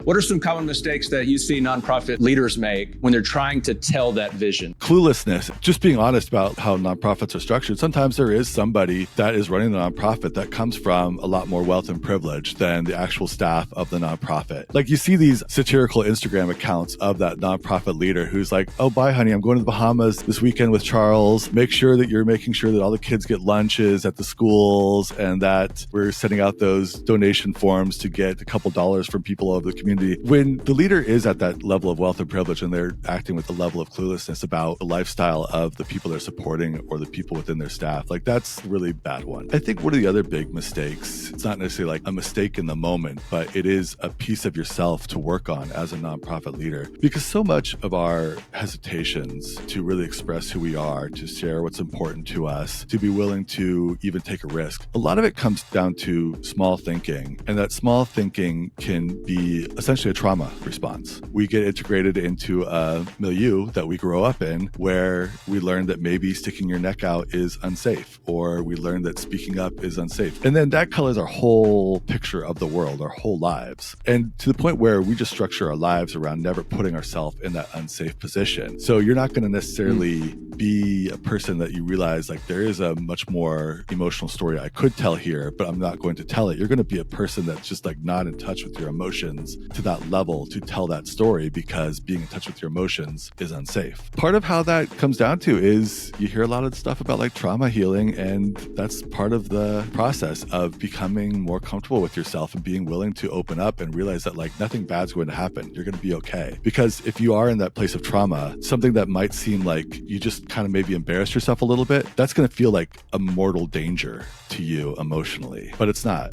What are some common mistakes that you see nonprofit leaders make when they're trying to tell that vision? Cluelessness, just being honest about how nonprofits are structured. Sometimes there is somebody that is running the nonprofit that comes from a lot more wealth and privilege than the actual staff of the nonprofit. Like you see these satirical Instagram accounts of that nonprofit leader who's like, oh, bye, honey, I'm going to the Bahamas this weekend with Charles. Make sure that you're making sure that all the kids get lunches at the schools and that we're sending out those donation forms to get a couple dollars from people of the community. When the leader is at that level of wealth and privilege and they're acting with a level of cluelessness about the lifestyle of the people they're supporting or the people within their staff, like that's a really bad one. I think one of the other big mistakes, it's not necessarily like a mistake in the moment, but it is a piece of yourself to work on as a nonprofit leader, because so much of our hesitations to really express who we are, to share what's important to us, to be willing to even take a risk, a lot of it comes down to small thinking. And that small thinking can be essentially a trauma response. We get integrated into a milieu that we grow up in where we learn that maybe sticking your neck out is unsafe, or we learn that speaking up is unsafe. And then that colors our whole picture of the world, our whole lives. And to the point where we just structure our lives around never putting ourselves in that unsafe position. So you're not going to necessarily be a person that you realize like there is a much more emotional story I could tell here, but I'm not going to tell it. You're going to be a person that's just like not in touch with your emotions to that level to tell that story, because being in touch with your emotions is unsafe. Part of how that comes down to is you hear a lot of stuff about like trauma healing, and that's part of the process of becoming more comfortable with yourself and being willing to open up and realize that like nothing bad's going to happen. You're going to be okay. Because if you are in that place of trauma, something that might seem like you just kind of maybe embarrass yourself a little bit, that's going to feel like a mortal danger to you emotionally, but it's not.